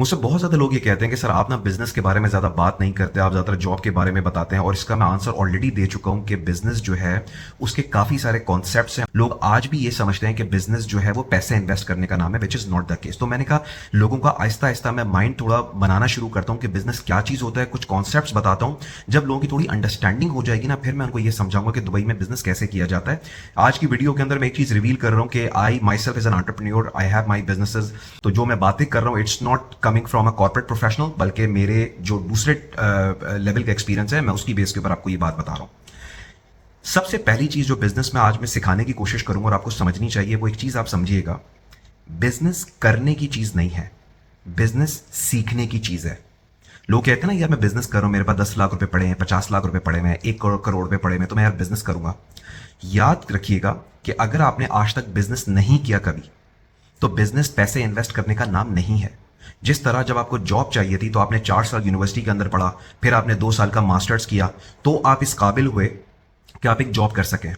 मुझसे बहुत ज़्यादा लोग ये कहते हैं कि सर आप ना बिज़नेस के बारे में ज़्यादा बात नहीं करते, आप ज़्यादातर जॉब के बारे में बताते हैं और इसका मैं आंसर ऑलरेडी दे चुका हूँ कि बिज़नेस जो है उसके काफ़ी सारे कॉन्सेप्ट्स हैं। लोग आज भी ये समझते हैं कि बिज़नेस जो है वो पैसे इन्वेस्ट करने का नाम है, which is not the case. तो मैंने कहा लोगों का आहिस्ता आहिस्ता मैं माइंड थोड़ा बनाना शुरू करता हूँ कि बिज़नेस क्या चीज़ होता है, कुछ कॉन्सेप्ट्स बताता हूँ। जब लोगों की थोड़ी अंडरस्टैंडिंग हो जाएगी ना, फिर मैं उनको ये समझाऊंगा कि दुबई में बिज़नेस कैसे किया जाता है। आज की वीडियो के अंदर मैं एक चीज़ रिवील कर रहा हूँ कि I myself as an entrepreneur, I have my businesses. तो जो मैं बातें कर रहा हूँ it's not coming from a corporate professional, बल्कि मेरे जो दूसरे लेवल का एक्सपीरियंस है मैं उसकी बेस के ऊपर आपको ये बात बता रहा हूँ। सबसे पहली चीज जो बिजनेस में आज मैं सिखाने की कोशिश करूंगा और आपको समझनी चाहिए, वो एक चीज आप समझिएगा। बिजनेस करने की चीज नहीं है, बिजनेस सीखने की चीज है। लोग कहते हैं ना यार मैं बिजनेस कर रहा हूं, मेरे पास 10 लाख रुपए पड़े हैं, 50 लाख रुपए पड़े हैं, 1 करोड़ रुपए पड़े हैं, तो मैं यार बिजनेस करूंगा। याद रखिएगा कि अगर आपने आज तक बिजनेस नहीं किया कभी, तो बिजनेस पैसे इन्वेस्ट करने का नाम नहीं है। जिस तरह जब आपको जॉब चाहिए थी तो आपने 4 साल यूनिवर्सिटी के अंदर पढ़ा, फिर आपने 2 साल का मास्टर्स किया, तो आप इस काबिल हुए कि आप एक जॉब कर सकें।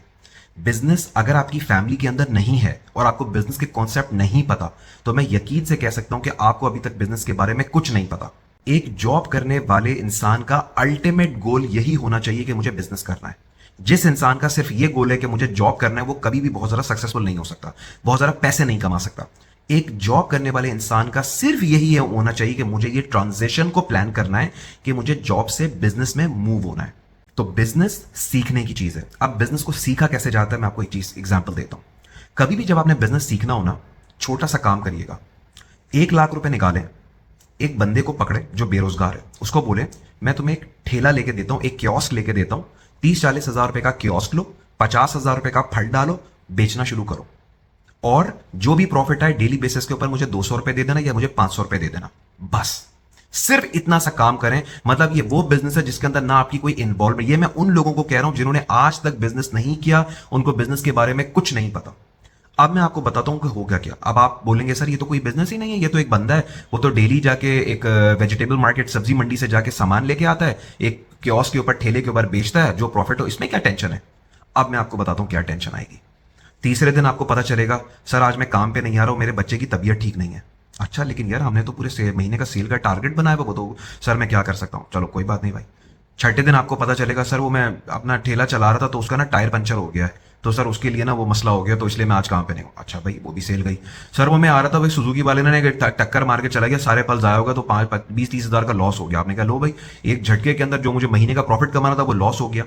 बिजनेस अगर आपकी फैमिली के अंदर नहीं है और आपको बिजनेस के कॉन्सेप्ट नहीं पता, तो मैं यकीन से कह सकता हूं कि आपको अभी तक बिजनेस के बारे में कुछ नहीं पता। एक जॉब करने वाले इंसान का अल्टीमेट गोल यही होना चाहिए कि मुझे बिजनेस करना है। जिस इंसान का सिर्फ ये गोल है कि मुझे जॉब करना है, वो कभी भी बहुत ज्यादा सक्सेसफुल नहीं हो सकता, बहुत ज्यादा पैसे नहीं कमा सकता। एक जॉब करने वाले इंसान का सिर्फ यही होना चाहिए कि मुझे ये ट्रांजिशन को प्लान करना है कि मुझे जॉब से बिजनेस में मूव होना है। तो बिजनेस सीखने की चीज है। अब बिजनेस को सीखा कैसे जाता है, मैं आपको एक चीज एग्जांपल देता हूं। कभी भी जब आपने बिजनेस सीखना हो ना, छोटा सा काम करिएगा। 1 लाख रुपए निकालें, एक बंदे को पकड़े जो बेरोजगार है, उसको बोले मैं तुम्हें एक ठेला लेके देता हूं, एक कियोस्क लेके देता हूं, 30-40 हजार रुपए का कियोस्क लो, 50 हजार रुपए का फंड डालो, बेचना शुरू करो, और जो भी प्रॉफिट आए डेली बेसिस के ऊपर मुझे 200 रुपए दे देना या मुझे 500 रुपए दे देना। बस सिर्फ इतना सा काम करें। मतलब ये वो बिजनेस है जिसके अंदर ना आपकी कोई इन्वॉल्वमेंट। ये मैं उन लोगों को कह रहा हूं जिन्होंने आज तक बिजनेस नहीं किया, उनको बिजनेस के बारे में कुछ नहीं पता। अब मैं आपको बताता हूं कि हो गया क्या। अब आप बोलेंगे सर ये तो कोई बिजनेस ही नहीं है, ये तो एक बंदा है, वो तो डेली जाके एक वेजिटेबल मार्केट सब्जी मंडी से जाके सामान लेके आता है, एक कियोस्क के ऊपर ठेले के ऊपर बेचता है, जो प्रॉफिट हो इसमें क्या टेंशन है। अब मैं आपको बताता हूं क्या टेंशन आएगी। तीसरे दिन आपको पता चलेगा सर आज मैं काम पे नहीं आ रहा हूं, मेरे बच्चे की तबीयत ठीक नहीं है। अच्छा लेकिन यार हमने तो पूरे महीने का सेल का टारगेट बनाया हुआ, वो तो सर मैं क्या कर सकता हूं, चलो कोई बात नहीं भाई। छठे दिन आपको पता चलेगा सर वो मैं अपना ठेला चला रहा था तो उसका ना टायर पंचर हो गया है, तो सर उसके लिए ना वो मसला हो गया, तो इसलिए मैं आज काम पे नहीं हूँ। अच्छा भाई वो भी सेल गई। सर वो मैं आ रहा था भाई, सुजुकी वाले ने टक्कर मार के चला गया, सारे फल जाया होगा, तो 5-20-30 हजार का लॉस हो गया। आपने कहा लो भाई, एक झटके के अंदर जो मुझे महीने का प्रॉफिट कमाना था वो लॉस हो गया।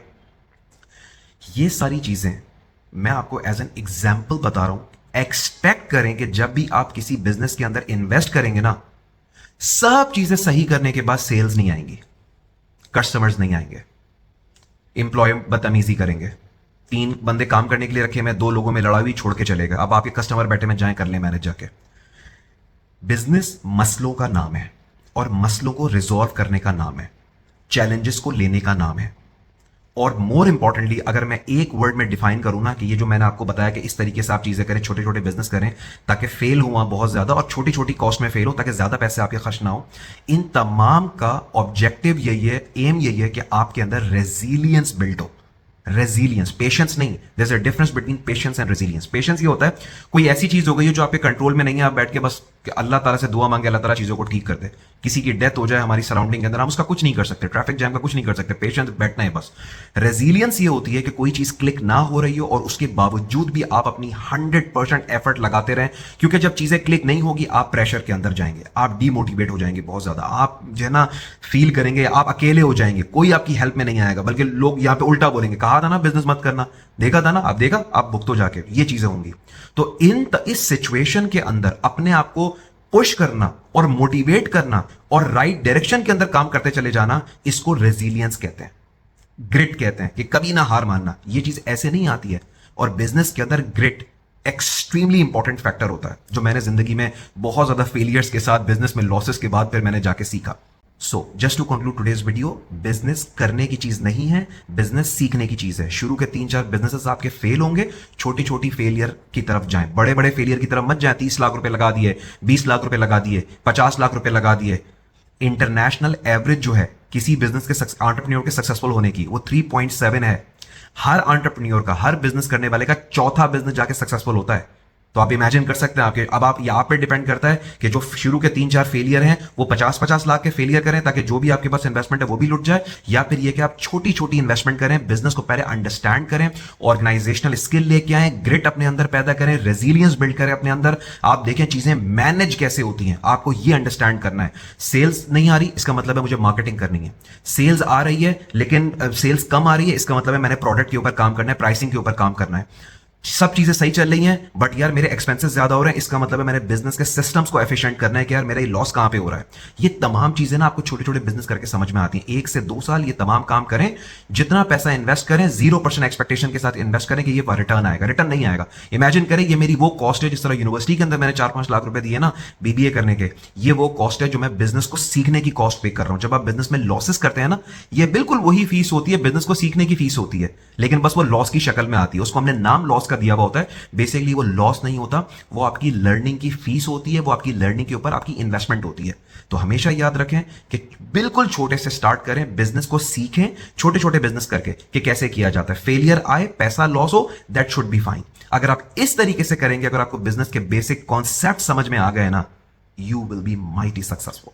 ये सारी चीजें मैं आपको एज एन एग्जाम्पल बता रहा हूं। एक्सपेक्ट करें कि जब भी आप किसी बिजनेस के अंदर इन्वेस्ट करेंगे ना, सब चीजें सही करने के बाद सेल्स नहीं आएंगी, कस्टमर्स नहीं आएंगे, इंप्लॉय बदतमीजी करेंगे, 3 बंदे काम करने के लिए रखे, मैं 2 लोगों में लड़ाई छोड़ के चलेगा, अब आपके कस्टमर बैठे में जाए कर ले मैनेज जाके। बिजनेस मसलों का नाम है और मसलों को रिजॉल्व करने का नाम है, चैलेंजेस को लेने का नाम है। और मोर इंपॉर्टेंटली अगर मैं एक वर्ड में डिफाइन करूं ना, कि ये जो मैंने आपको बताया कि इस तरीके से आप चीजें करें, छोटे छोटे बिजनेस करें ताकि फेल हुआ बहुत ज्यादा और छोटी छोटी कॉस्ट में फेल हो ताकि ज्यादा पैसे आपके खर्च ना हो, इन तमाम का ऑब्जेक्टिव यही है, एम यही है कि आपके अंदर रेजिलियंस बिल्ड हो। रेजिलियंस, पेशेंस नहीं। There is a difference between patience and resilience. Patience ये होता है कोई ऐसी चीज हो गई है जो आपके कंट्रोल में नहीं है, आप बैठ के बस अल्लाह ताला से दुआ मांगे, अल्लाह ताला चीजों को ठीक कर दे। किसी की डेथ हो जाए हमारी सराउंडिंग के अंदर, हम उसका कुछ नहीं कर सकते, ट्रैफिक जैम का कुछ नहीं कर सकते, पेशेंस बैठना है बस। रेजिलियंस ये होती है कि कोई चीज क्लिक ना हो रही हो और उसके बावजूद भी आप अपनी 100% एफर्ट लगाते रहें, क्योंकि जब चीजें क्लिक नहीं होगी आप प्रेशर के अंदर जाएंगे, आप डीमोटिवेट हो जाएंगे बहुत ज्यादा, आप जो है ना फील करेंगे आप अकेले हो जाएंगे, कोई आपकी हेल्प में नहीं आएगा, बल्कि लोग यहां पे उल्टा बोलेंगे, कहा था ना बिजनेस मत करना, देखा था ना, आप देखा, आप भुगतो जाके, ये चीजें होंगी। तो इस सिचुएशन के अंदर अपने आप को पुश करना और मोटिवेट करना और राइट डायरेक्शन के अंदर काम करते चले जाना, इसको रेजिलियंस कहते हैं, ग्रिट कहते हैं, कि कभी ना हार मानना। ये चीज ऐसे नहीं आती है, और बिजनेस के अंदर ग्रिट एक्सट्रीमली इंपॉर्टेंट फैक्टर होता है, जो मैंने जिंदगी में बहुत ज्यादा फेलियर्स के साथ, बिजनेस में लॉसेस के बाद फिर मैंने जाके सीखा। So just to conclude today's video, business करने की चीज नहीं है, बिजनेस सीखने की चीज है। शुरू के 3-4 बिजनेसेस आपके फेल होंगे, छोटी छोटी फेलियर की तरफ जाएं, बड़े बड़े फेलियर की तरफ मत जाएं। 30 लाख रुपए लगा दिए, 20 लाख रुपए लगा दिए, 50 लाख रुपए लगा दिए। इंटरनेशनल एवरेज जो है किसी बिजनेस के एंटरप्रेन्योर के सक्सेसफुल होने की, वो 3.7 है। हर एंटरप्रेन्योर का, हर बिजनेस करने वाले का चौथा बिजनेस जाके सक्सेसफुल होता है। तो आप इमेजिन कर सकते हैं आपके, अब आप यहाँ पे डिपेंड करता है कि जो शुरू के 3-4 फेलियर हैं वो 50-50 लाख के फेलियर करें ताकि जो भी आपके पास इन्वेस्टमेंट है वो भी लुट जाए, या फिर ये कि आप छोटी छोटी इन्वेस्टमेंट करें, बिजनेस को पहले अंडरस्टैंड करें, ऑर्गेनाइजेशनल स्किल लेके आए, ग्रिट अपने अंदर पैदा करें, रेजिलियंस बिल्ड करें अपने अंदर। आप देखें चीजें मैनेज कैसे होती हैं, आपको ये अंडरस्टैंड करना है। सेल्स नहीं आ रही इसका मतलब है मुझे मार्केटिंग करनी है, सेल्स आ रही है लेकिन सेल्स कम आ रही है इसका मतलब है मैंने प्रोडक्ट के ऊपर काम करना है, प्राइसिंग के ऊपर काम करना है। सब चीजें सही चल रही हैं बट यार मेरे एक्सपेंसेस ज्यादा हो रहे हैं, इसका मतलब है मैंने बिजनेस के सिस्टम्स को एफिशिएंट करना है कि यार मेरा ये लॉस कहां पे हो रहा है। ये तमाम चीजें ना आपको छोटे छोटे बिजनेस करके समझ में आती हैं। 1 से 2 साल ये तमाम काम करें, जितना पैसा इन्वेस्ट करें 0% एक्सपेक्टेशन के साथ इन्वेस्ट करें कि ये रिटर्न आएगा, रिटर्न नहीं आएगा। इमेजिन करें ये मेरी वो कॉस्ट है, जिस तरह यूनिवर्सिटी के अंदर मैंने 4-5 लाख रुपए दिए ना बीबीए करने के, ये वो कॉस्ट है जो मैं बिजनेस को सीखने की कॉस्ट पे कर रहा हूं। जब आप बिजनेस में लॉसेस करते हैं ना, ये बिल्कुल वही फीस होती है, बिजनेस को सीखने की फीस होती है, लेकिन बस वो लॉस की शक्ल में आती है। उसको हमने नाम लॉस का दिया हुआ होता है, बेसिकली वो लॉस नहीं होता, वो आपकी लर्निंग की फीस होती है, वो आपकी लर्निंग के ऊपर आपकी इन्वेस्टमेंट होती है। तो हमेशा याद रखें कि बिल्कुल छोटे से स्टार्ट करें, बिजनेस को सीखें छोटे छोटे बिजनेस करके कि कैसे किया जाता है। फेलियर आए, पैसा लॉस हो, दैट शुड बी फाइन। अगर आप इस तरीके से करेंगे, अगर आपको बिजनेस के बेसिक कॉन्सेप्ट समझ में आ गए ना, you will be mighty successful.